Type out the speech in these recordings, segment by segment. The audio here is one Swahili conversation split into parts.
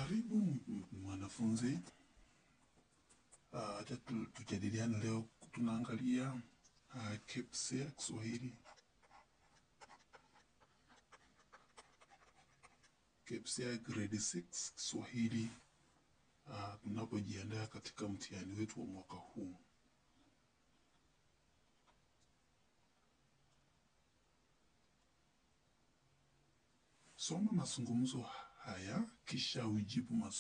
Karibu mwanafunzi. Acha tujadiliane leo, tunaangalia KPSEA Kiswahili. KPSEA grade 6 Kiswahili, tunapojiandaa katika mtihani wetu wa mwaka huu. Soma mazungumzo haya kisha ujibu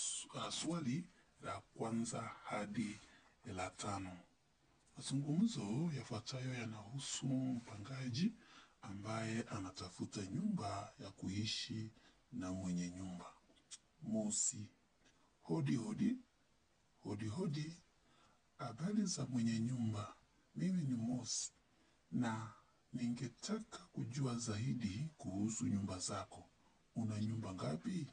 swali la kwanza hadi la 5. Mazungumzo yafuatayo yanahusu mpangaji ambaye anatafuta nyumba ya kuishi na mwenye nyumba. Mosi, hodi hodi. Hodi hodi. Habari za mwenye nyumba. Mimi ni Mosi na ningetaka kujua zaidi kuhusu nyumba zako. Una nyumba ngapi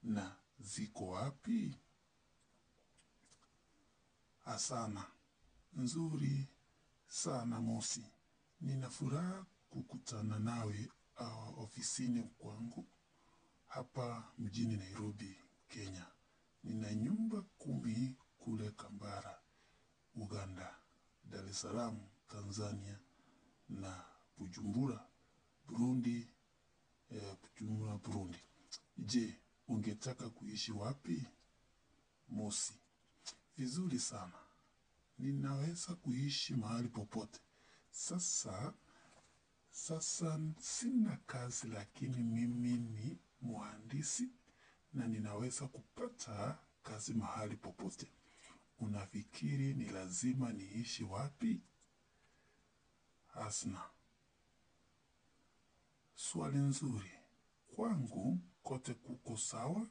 na ziko wapi? Asana. Nzuri sana Mosi. Nina furaha kukutana nawe ofisini kwangu hapa mjini Nairobi, Kenya. Nina nyumba 10 kule Kambara, Uganda, Dar es Salaam, Tanzania na Bujumbura, Burundi. Burundi. Je, ungetaka kuishi wapi? Mosi. Vizuri sana. Ninaweza kuishi mahali popote. Sasa sina kazi, lakini mimi ni mhandisi na ninaweza kupata kazi mahali popote. Unafikiri ni lazima niishi wapi? Hasna. Swali nzuri. Kwangu kote kuko sawa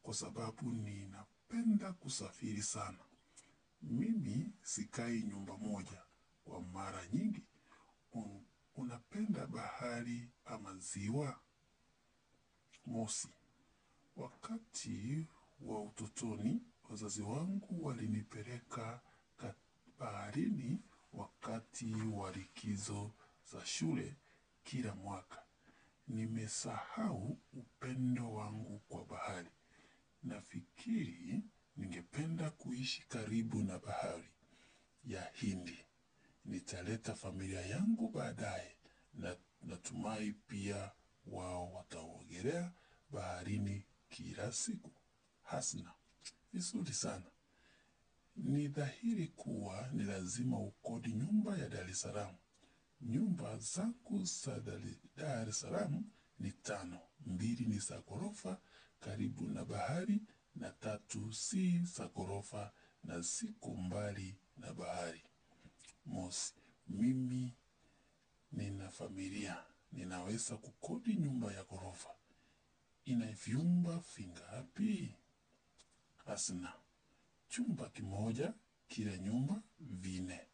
kwa sababu ninapenda kusafiri sana. Mimi sikai nyumba moja kwa mara nyingi. Unapenda bahari ama ziwa? Mosi. Wakati wa utotoni, wazazi wangu walinipeleka baharini wakati wa likizo za shule kila mwaka. Nimesahau upendo wangu kwa bahari. Nafikiri ningependa kuishi karibu na bahari ya Hindi. Nitaleta familia yangu baadaye na natumai pia wao wataogelea baharini kila siku. Hasna. Vizuri sana. Ni dhahiri kuwa ni lazima ukodi nyumba ya Dar es Salaam. Nyumba zangu za Dar es Salaam ni 5. 2 ni za ghorofa karibu na bahari na 3 si za ghorofa na ziko mbali na bahari. Mosi. Mimi nina familia. Ninaweza kukodi nyumba ya ghorofa. Ina vyumba vingapi? Hasna. Chumba kimoja, kila nyumba 4.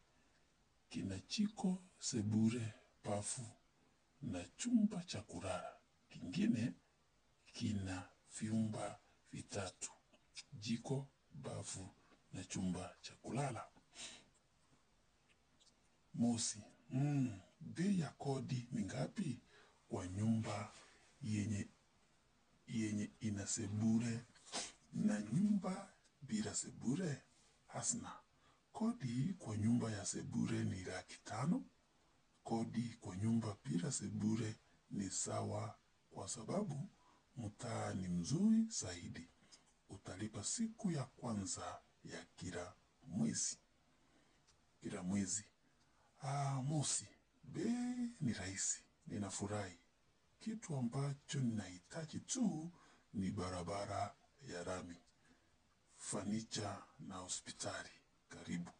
Kina jiko, sebule, bafu na chumba cha kulala. Kingine kina vyumba 3. Jiko, bafu na chumba cha kulala. Mosi. Bei ya kodi ni ngapi kwa nyumba yenye ina sebule na nyumba bila sebule? Hasna. Kodi kwa nyumba ya sebule ni 500,000. Kodi kwa nyumba bila sebule ni sawa kwa sababu mtaa ni mzuri zaidi. Utalipa siku ya kwanza ya kila mwezi. Mosi. Bei ni rahisi. Ninafurahi. Kitu ambacho ninahitaji tu ni barabara ya lami, fanicha na hospitali karibu.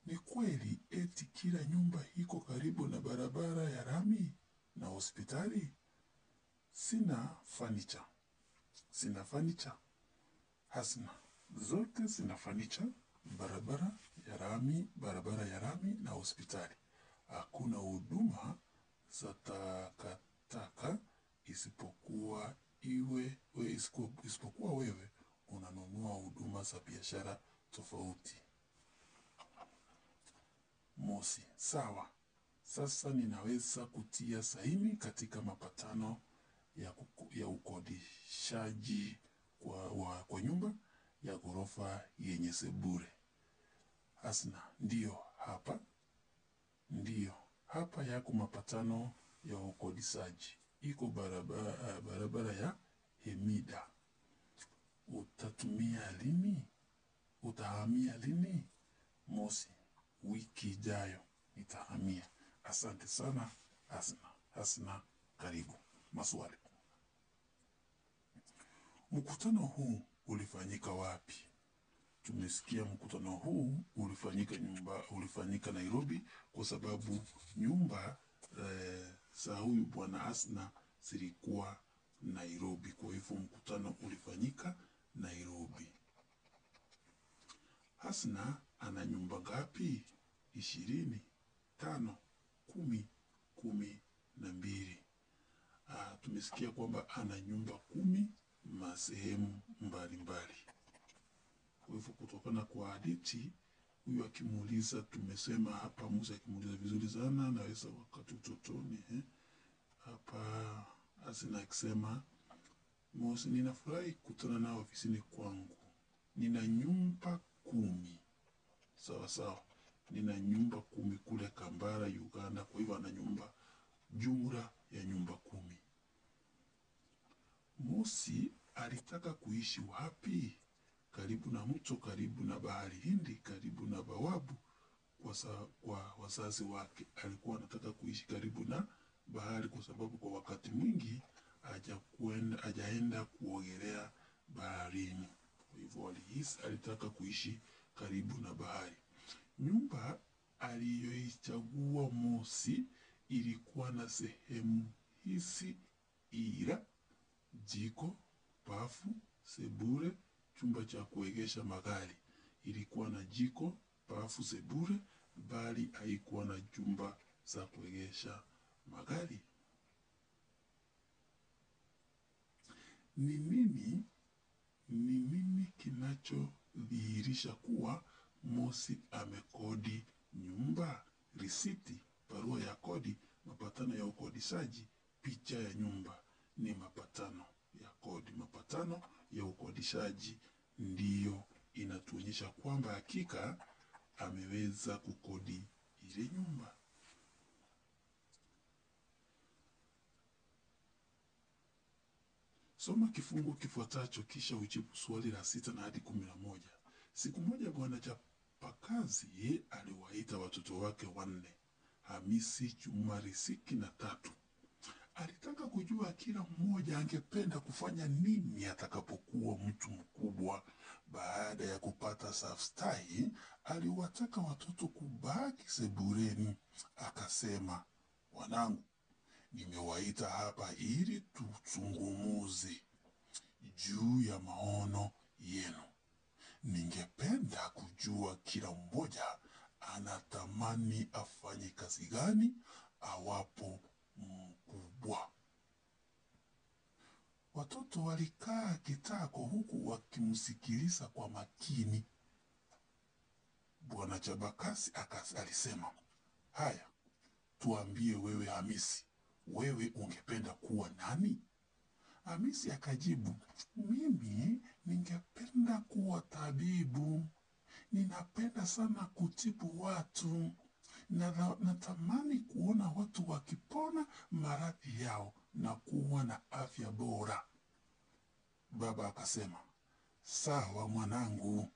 Ni kweli eti kila nyumba iko karibu na barabara ya lami na hospitali? Sina fanicha. Hasna. Zote zina fanicha, barabara ya lami na hospitali. Hakuna huduma za takataka isipokuwa wewe unanunua huduma za biashara tofauti. Mosi. Sawa. Sasa ninaweza kutia saini katika mapatano ya ukodishaji kwa nyumba ya ghorofa yenye sebure. Hasna, ndiyo hapa yako mapatano ya ukodisaji. Iko barabara ya Hemida. Utahamia lini? Mosi, wiki ijayo nitahamia. Asante sana Hasna, karibu. Maswali. Mkutano huu ulifanyika wapi? Tumesikia mkutano huu ulifanyika Nairobi, kwa sababu nyumba za huyu bwana Hasna zilikuwa Nairobi. Kwa hivyo mkutano ulifanyika Nairobi. Hasna ana nyumba ngapi? 20, 5, 10, 12. Tumesikia kwamba ana nyumba 10 masehemu mbalimbali. Kwa hivyo kutokana kwa hadithi, huyu akimuuliza, tumesema hapa Musa akimuuliza vizuri sana, naweza wakati utotoni. Hapa Hasna akisema, Musa, ninafurahi kukutana nao ofisini kwangu. Nina nyumba 10. Sawa. Nina nyumba 10 kule Kambara, Uganda. Kwa hivyo ana nyumba, jumla ya nyumba 10. Mosi alitaka kuishi wapi? Karibu na mto, karibu na bahari Hindi, karibu na bawabu. Kwa wazazi wake alikuwa anataka kuishi karibu na bahari, kwa sababu kwa wakati mwingi hajaenda kuogelea baharini. Kwa hivyo alitaka kuishi karibu na bahari. Nyumba aliyoichagua Mosi ilikuwa na sehemu hizi: ila, jiko, bafu, sebure, chumba cha kuegesha magari. Ilikuwa na jiko, bafu, sebure, bali haikuwa na jumba za kuegesha magari. Ni nini kinachodhihirisha kuwa Mosi amekodi nyumba? Risiti, barua ya kodi, mapatano ya ukodishaji, picha ya nyumba. Ni mapatano ya kodi, mapatano ya ukodishaji ndiyo inatuonyesha kwamba hakika ameweza kukodi ile nyumba. Soma kifungu kifuatacho kisha ujibu swali la 6 hadi 11. Siku moja bwana chapakazi aliwaita watoto wake 4, Hamisi, Juma, Riziki na Tatu. Alitaka kujua kila mmoja angependa kufanya nini atakapokuwa mtu mkubwa. Baada ya kupata staftahi, aliwataka watoto kubaki sebureni. Akasema, wanangu, nimewaita hapa ili tuzungumze juu ya maono yenu. Ningependa kujua kila mmoja anatamani afanye kazi gani awapo mkubwa. Watoto walikaa kitako huku wakimsikiliza kwa makini. Bwana Chapakazi alisema, haya, tuambie wewe Hamisi, wewe ungependa kuwa nani? Hamisi akajibu, mimi ningependa kuwa tabibu. Ninapenda sana kutibu watu. Natamani kuona watu wakipona maradhi yao na kuwa na afya bora. Baba akasema, sawa mwanangu,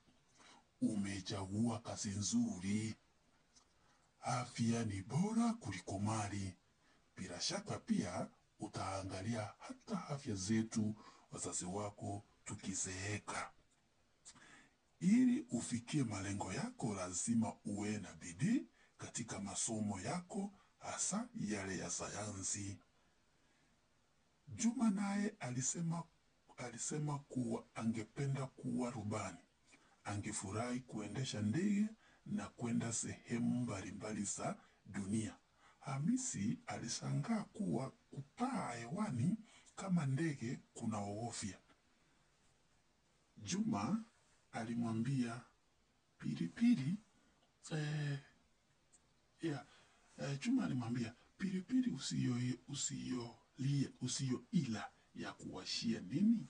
umechagua kazi nzuri. Afya ni bora kuliko mali. Bila shaka pia utaangalia hata afya zetu wazazi wako tukizeeka. Ili ufikie malengo yako lazima uwe na bidii katika masomo yako, hasa yale ya sayansi. Juma naye alisema kuwa angependa kuwa rubani. Angefurahi kuendesha ndege na kwenda sehemu mbalimbali za dunia. Hamisi alishangaa kuwa kupaa hewani kama ndege kunaogofya. Juma alimwambia pilipili usiyoila ya kuwashia nini?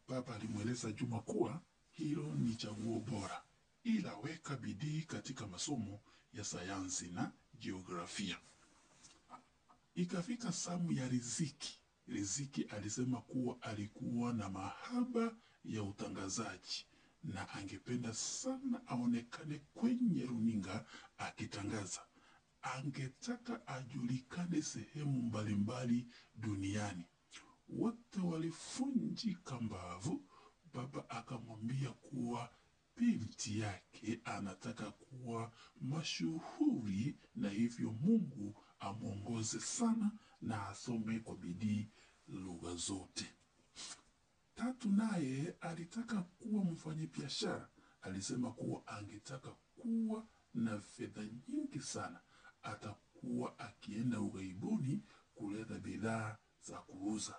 baba alimweleza Juma kuwa hilo ni chaguo bora, ila weka bidii katika masomo ya sayansi na jiografia. Ikafika zamu ya Riziki. Riziki alisema kuwa alikuwa na mahaba ya utangazaji na angependa sana aonekane kwenye runinga akitangaza. Angetaka ajulikane sehemu mbalimbali duniani. Wote walifunjika mbavu. Baba akamwambia kuwa binti yake anataka kuwa mashuhuri, na hivyo Mungu amuongoze sana na asome kwa bidii lugha zote. Tatu naye alitaka kuwa mfanyabiashara. Alisema kuwa angetaka kuwa na fedha nyingi sana. Atakuwa akienda ughaibuni kuleta bidhaa za kuuza.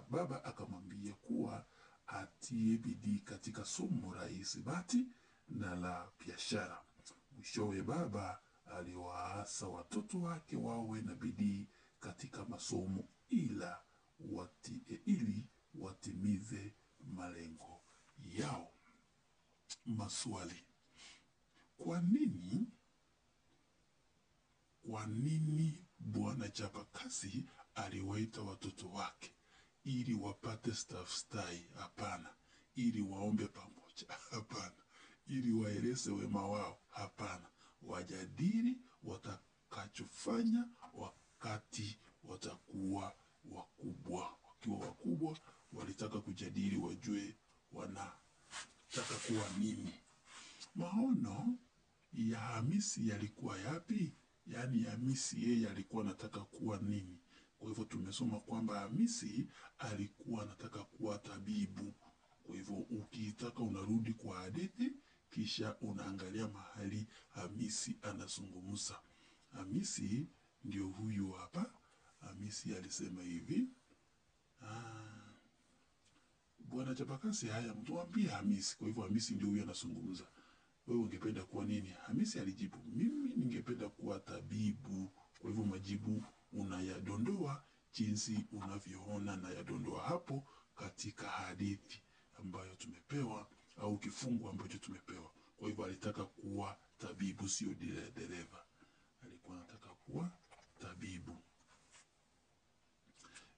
Baba akamwambia kuwa atie bidii katika somo la hisabati na la biashara. Mwishowe baba aliwaasa watoto wake wawe na bidii katika masomo ili watimize malengo yao. Maswali. Kwa nini Bwana Chapakazi aliwaita watoto wake? Ili wapate stafstai? Hapana. Ili waombe pamoja? Hapana. Ili waeleze wema wao? Hapana. Wajadili watakachofanya wakati watakuwa wakubwa. Wakiwa wakubwa walitaka kujadili wajue wanataka kuwa nini. Maono ya Hamisi yalikuwa yapi? Yaani Hamisi yeye alikuwa anataka kuwa nini? Kwa hivyo tumesoma kwamba Hamisi alikuwa anataka kuwa tabibu. Kwa hivyo ukitaka unarudi kwa hadithi kisha unaangalia mahali Hamisi anazungumza. Hamisi ndio huyu hapa. Hamisi alisema hivi. Bwana Chapakazi, haya mtuambie Hamisi. Kwa hivyo Hamisi ndio huyu anazungumza. Wewe ungependa kuwa nini? Hamisi alijibu, mimi ningependa kuwa tabibu. Kwa hivyo majibu unayadondoa jinsi unavyoona na yadondoa hapo katika hadithi ambayo tumepewa au kifungu ambacho tumepewa. Kwa hivyo alitaka kuwa tabibu, sio dereva. Alikuwa anataka kuwa tabibu.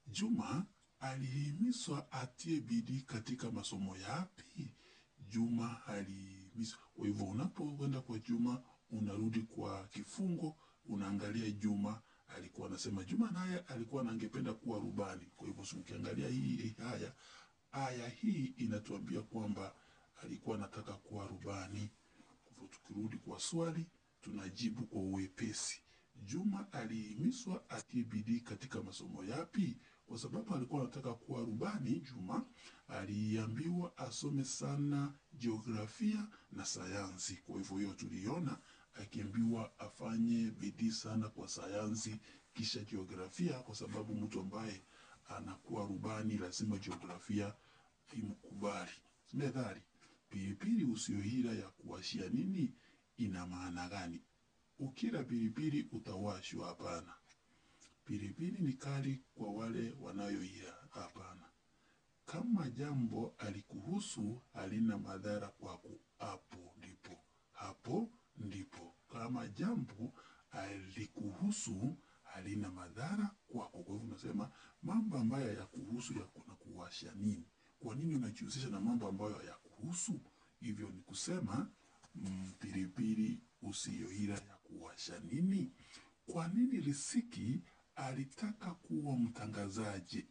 Juma alihimizwa atie bidii katika masomo yapi? Juma alihimizwa. Kwa hivyo unapokwenda kwa Juma unarudi kwa kifungo, unaangalia Juma alikuwa anasema. Juma naye alikuwa angependa kuwa rubani. Kwa hivyo ukiangalia hii aya hii inatuambia kwamba alikuwa anataka kuwa rubani. Kwa hivyo tukirudi kwa swali tunajibu kwa uwepesi. Juma alihimizwa atie bidii katika masomo yapi? Kwa sababu alikuwa anataka kuwa rubani, Juma aliambiwa asome sana jiografia na sayansi. Kwa hivyo hiyo tuliona akiambiwa afanye bidii sana kwa sayansi kisha jiografia, kwa sababu mtu ambaye anakuwa rubani lazima jiografia imkubali. Methali, pilipili usiohila ya kuwashia nini? Ina maana gani? Ukila pilipili utawashwa? Hapana. Pilipili ni kali kwa wale wanayoila? Hapana. Kama jambo alikuhusu halina madhara kwako, hapo ndipo. Kama jambo alikuhusu halina madhara kwako. Kwa hivyo unasema mambo ambayo yakuhusu yakuna kuwasha nini? Kwa nini unajihusisha na mambo ambayo yakuhusu? Hivyo ni kusema pilipili usiyoila ya kuwasha nini? Kwa nini Riziki alitaka kuwa mtangazaji?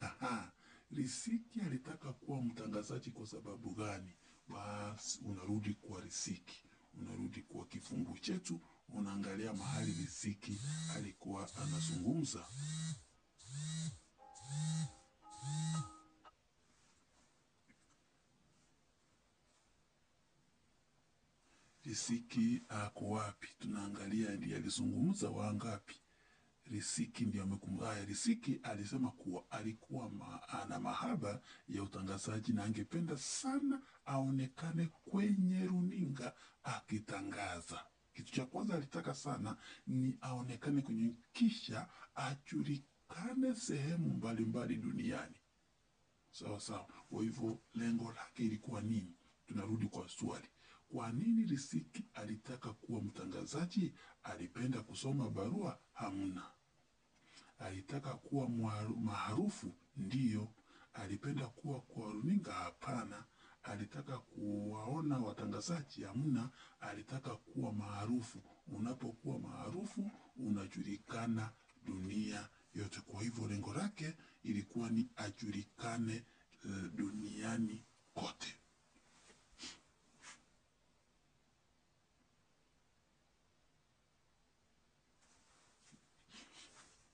Riziki alitaka kuwa mtangazaji kwa sababu gani? Basi unarudi kwa Riziki, unarudi kwa kifungu chetu, unaangalia mahali Riziki alikuwa anazungumza. Riziki ako wapi? Tunaangalia ndiye alizungumza wangapi. Riziki ndiye amekumbuka. Riziki alisema kuwa alikuwa ana mahaba ya utangazaji na angependa sana aonekane kwenye runinga akitangaza. Kitu cha kwanza alitaka sana ni aonekane kwenye, kisha ajulikane sehemu mbalimbali duniani. Sawa sawa. Kwa hivyo lengo lake ilikuwa nini? Tunarudi kwa swali. Kwa nini Riziki alitaka kuwa mtangazaji? Alipenda kusoma barua? Hamna. Alitaka kuwa maarufu? Ndiyo. Alipenda kuwa kwa runinga? Hapana. Alitaka kuwaona watangazaji? Hamna. Alitaka kuwa maarufu. Unapokuwa maarufu unajulikana dunia yote. Kwa hivyo lengo lake ilikuwa ni ajulikane duniani kote.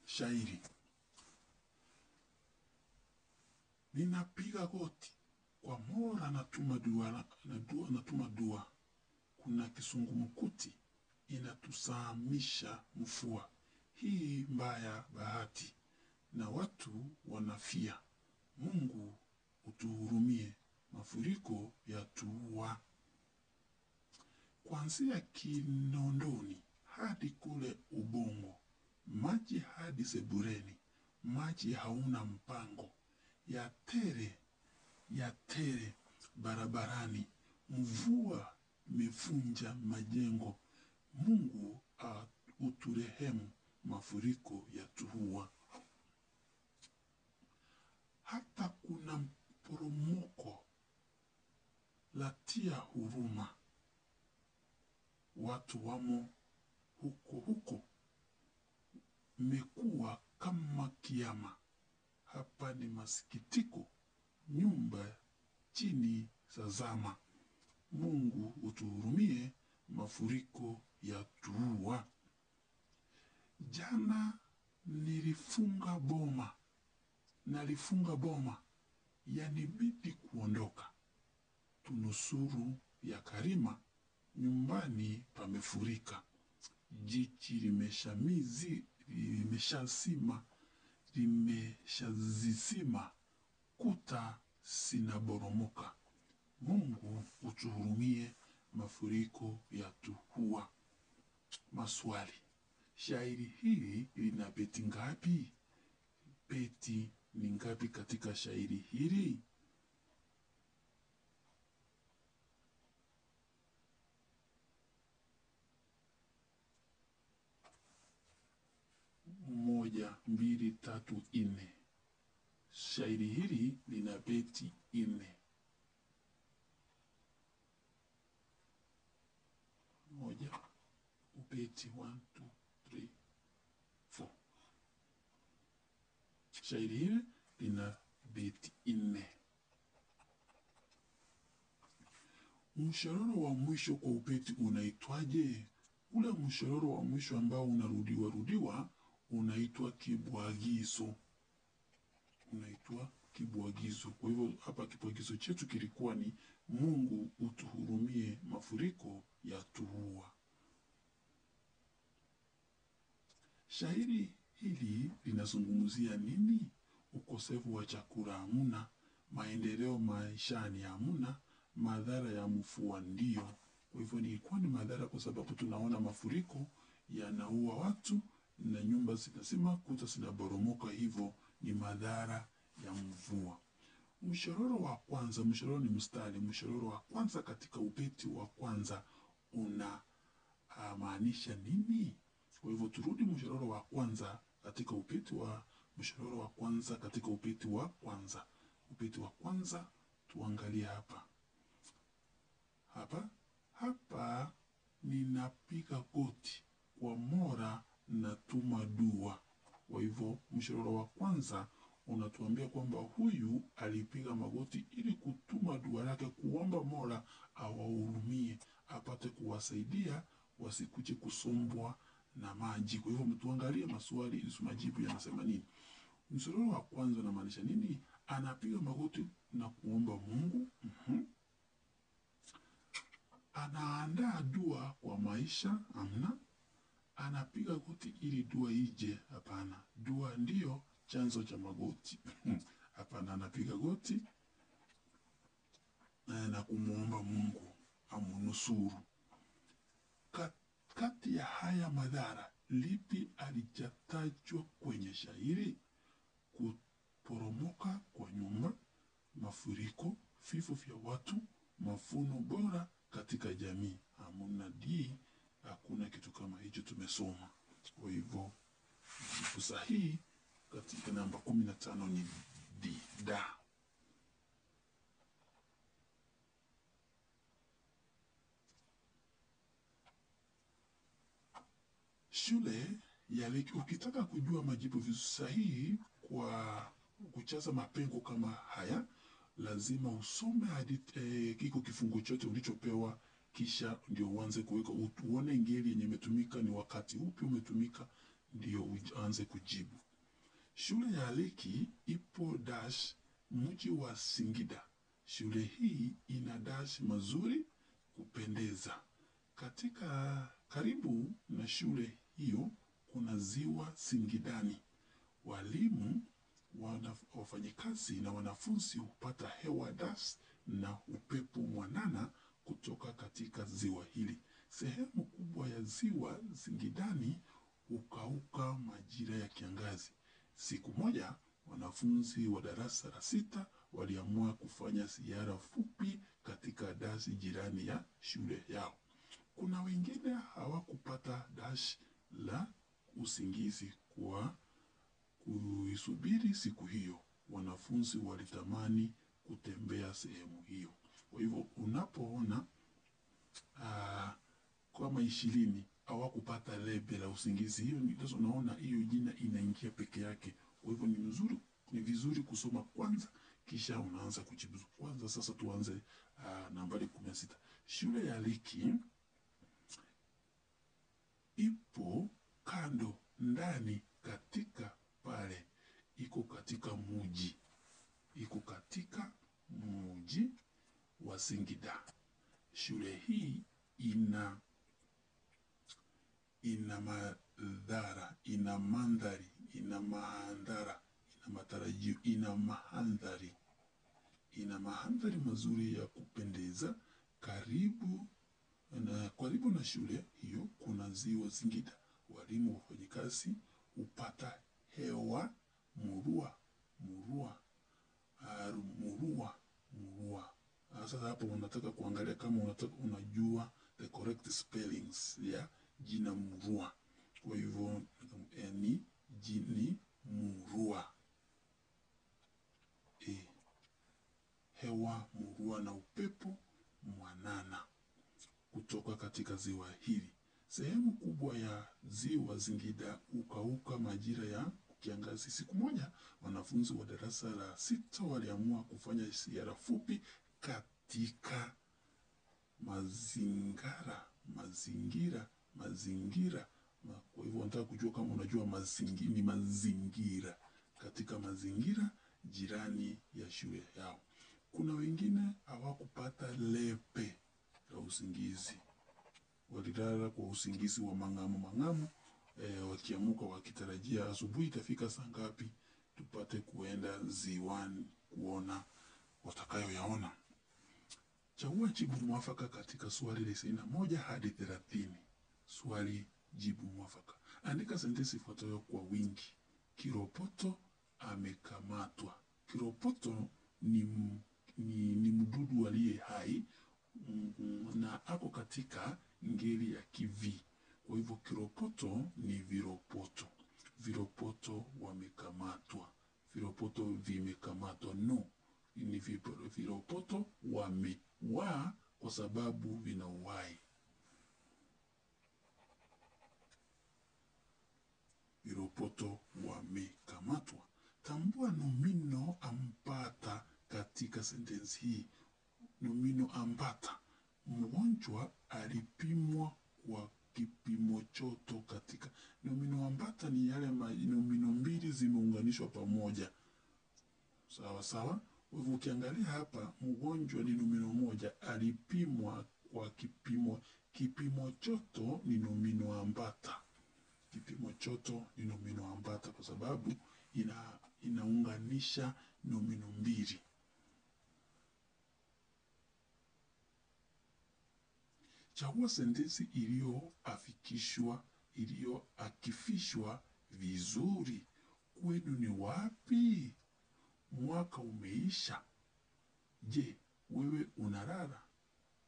Shairi. Ninapiga goti kwa Mola, natuma dua. Kuna kisungumukuti inatusamisha mfua. Hii mbaya bahati na watu wanafia. Mungu utuhurumie, mafuriko yatuua. Kuanzia Kinondoni hadi kule Ubongo, maji hadi Sebureni, maji hauna mpango. Ya tere barabarani, mvua mefunja majengo. Mungu uturehemu, mafuriko yatuua. Hata kuna mporomoko latia huruma. Watu wamo huko mekuwa kama kiama. Hapa ni masikitiko, nyumba chini zazama. Mungu utuhurumie, mafuriko yatuua. Jana nalifunga boma, yanibidi kuondoka. Tunusuru ya Karima, nyumbani pamefurika. Jiji limeshazisima, kuta sinaboromoka. Mungu utuhurumie, mafuriko yatuua. Maswali. Shairi hili lina beti ngapi? Beti ni ngapi katika shairi hili? Moja, mbili, tatu, nne. Shairi hili lina beti 4. Moja, beti 1, 2, 3, 4. Shairi hili lina beti 4. Mshororo wa mwisho kwa ubeti unaitwaje? Ule mshororo wa mwisho ambao unarudiwa unaitwa kibwagizo. Kwa hivyo hapa kibwagizo chetu kilikuwa ni Mungu utuhurumie, mafuriko yatuua. Shairi hili linazungumzia nini? Ukosefu wa chakula hamuna, maendeleo maishani hamuna, madhara ya mvua ndio. Kwa hivyo ilikuwa ni madhara kwa sababu tunaona mafuriko yanaua watu na nyumba zinazima, kuta zinaboromoka. Hivyo ni madhara ya mvua. Mshororo wa kwanza, mshororo ni mstari. Mshororo wa kwanza katika ubeti wa kwanza maanisha nini? Kwa hivyo turudi mshororo wa kwanza katika ubeti wa kwanza. Ubeti wa kwanza tuangalie hapa. Hapa ninapiga goti kwa Mola natuma dua. Kwa hivyo mshororo wa kwanza unatuambia kwamba huyu alipiga magoti ili kutuma dua lake, kuomba Mola awahurumie, apate kuwasaidia wasikuje kusombwa na maji. Kwa hivyo mtuangalie maswali ili majibu yanasema nini. Mshororo wa kwanza unamaanisha nini? Anapiga magoti na kuomba Mungu. Anaandaa dua kwa maisha? Amna. Anapiga goti ili dua ije? Hapana. Dua ndio chanzo cha magoti. Hapana, anapiga goti na kumuomba Mungu amunusuru. Kati ya haya madhara, lipi alijatajwa kwenye shairi? Kuporomoka kwa nyumba, mafuriko, vifo vya watu, mafuno bora katika jamii. Hamuna D, hakuna kitu kama hicho tumesoma. Kwa hivyo jibu sahihi katika namba 15 ni D, da. Shule ya Leki. Ukitaka kujua majibu sahihi kwa kuchaza mapengo kama haya, lazima usome hadi kiko kifungu chote ulichopewa, kisha ndio uanze kuweka, uone ngeli yenye imetumika ni wakati upi umetumika, ndio uanze kujibu. Shule ya Leki ipo dash mji wa Singida. Shule hii ina dash mazuri kupendeza. Katika karibu na shule hiyo kuna ziwa Singidani. Walimu, wafanyikazi na wanafunzi hupata hewa dash na upepo mwanana kutoka katika ziwa hili. Sehemu kubwa ya ziwa Singidani hukauka majira ya kiangazi. Siku moja, wanafunzi wa darasa la 6 waliamua kufanya ziara fupi katika dashi jirani ya shule yao. Kuna wengine hawakupata dash la usingizi kwa kuisubiri siku hiyo. Wanafunzi walitamani kutembea sehemu hiyo. Kwa hivyo unapoona kama 20 hawakupata lebe la usingizi, hiyo ndio unaona hiyo jina inaingia peke yake. Kwa hivyo ni vizuri kusoma kwanza kisha unaanza kujibu. Kwanza sasa tuanze nambari 16. Shule ya Leki ipo kando ndani katika pale, iko katika mji wa Singida. Shule hii ina mandhari mazuri ya kupendeza. Karibu na shule hiyo kuna ziwa Singida. Walimu, wafanyikazi hupata hewa murua. Sasa hapo unataka kuangalia kama unajua the correct spellings ya jina murua. Kwa hivyo ni jini murua. Hewa murua na upepo mwanana kutoka katika ziwa hili. Sehemu kubwa ya ziwa Singida hukauka majira ya kiangazi. Siku moja, wanafunzi wa darasa la 6 waliamua kufanya ziara fupi katika mazingira. Kwa hivyo nataka kujua kama unajua mazingira katika mazingira jirani ya shule yao. Kuna wengine hawakupata lepe la usingizi. Walilala kwa usingizi wa mang'amu, wakiamuka wakitarajia asubuhi itafika saa ngapi tupate kuenda ziwani kuona watakayo yaona. Chagua jibu mwafaka katika swali la 21 hadi 30. Swali jibu mwafaka. Andika sentensi ifuatayo kwa wingi. Kiropoto amekamatwa. Kiropoto ni mdudu aliye hai na ako katika ngeli ya kivi. Kwa hivyo kiropoto ni viropoto. Viropoto wamekamatwa. Viropoto vimekamatwa. No, ni viropoto kwa sababu vina uhai. Viropoto wamekamatwa. Tambua nomino ambata katika sentensi hii. Nomino ambata. Mgonjwa alipimwa kwa kipimo joto katika. Nomino ambata ni yale nomino mbili zimeunganishwa pamoja. Sawa sawa. Ukiangalia hapa, mgonjwa ni nomino moja, alipimwa kwa kipimo joto ni nomino ambata. Kipimo joto ni nomino ambata kwa sababu inaunganisha nomino mbili. Chagua sentensi iliyoakifishwa vizuri. Kwenu ni wapi? Mwaka umeisha. Je, wewe unalala?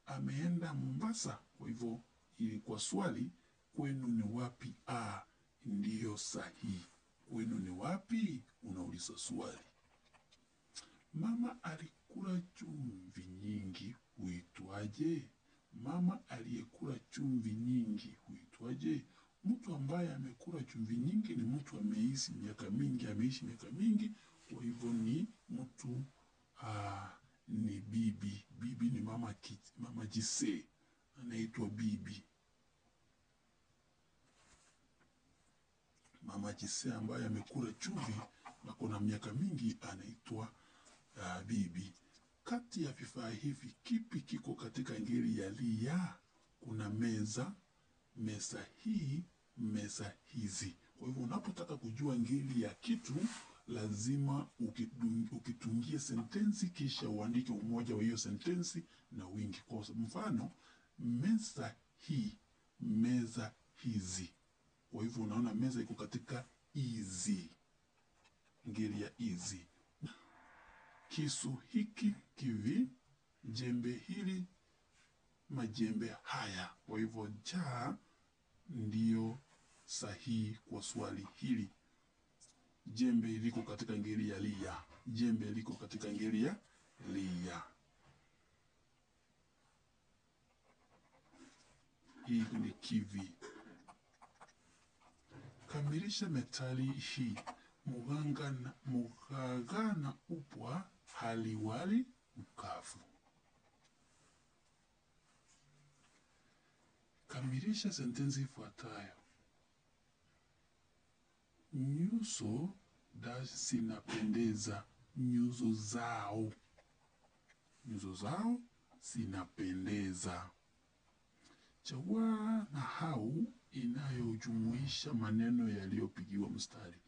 Ameenda Mombasa. Kwa hivyo kwa swali, kwenu ni wapi? Ndiyo sahihi. Kwenu ni wapi? Unauliza swali. Mama alikula chumvi nyingi huitwaje? Mama aliyekula chumvi nyingi huitwaje? Mtu ambaye amekula chumvi nyingi ni mtu ameishi miaka mingi. Kwa hivyo ni mtu ni bibi. Bibi ni mama Jise, anaitwa bibi. Mama Jise ambaye amekula chumvi na kuna miaka mingi anaitwa bibi. Kati ya vifaa hivi kipi kiko katika ngeli ya lia? Kuna meza, meza hii, meza hizi. Kwa hivyo unapotaka kujua ngeli ya kitu, lazima ukitungie sentensi kisha uandike umoja wa hiyo sentensi na wingi. Kwa mfano, meza hii, meza hizi. Kwa hivyo unaona meza iko katika hizi. Ngeli ya hizi. Kisu hiki kivi, jembe hili, majembe haya. Kwa hivyo ndiyo sahihi kwa swali hili. Jembe liko katika ngeli ya lia. Jembe liko katika ngeli ya lia. Hii ni kivi. Kamilisha methali hii. Mugagana upwa haliwali mkavu. Kamilisha sentensi ifuatayo. Nyuso zinapendeza. Nyuso zao. Nyuso zao zinapendeza. Chagua nahau inayojumuisha maneno yaliyopigiwa mstari.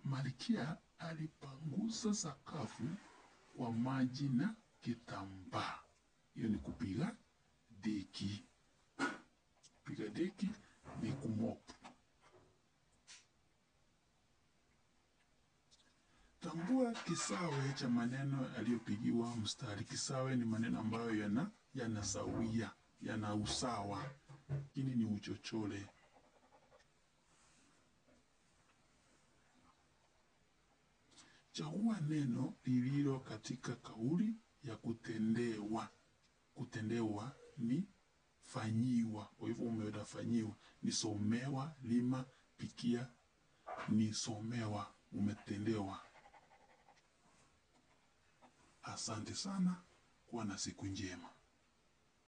Malkia alipangusa sakafu kwa maji na kitambaa. Hiyo ni kupiga deki. Kupiga deki ni kumopu. Tambua kisawe cha maneno yaliyopigiwa mstari. Kisawe ni maneno ambayo yanasawia, yana usawa. Hili ni uchochole. Chagua neno lililo katika kauli ya kutendewa. Kutendewa ni fanyiwa. Kwa hivyo umefanyiwa. Ni somewa, lima, pikia. Ni somewa, umetendewa. Asante sana, kuwa na siku njema.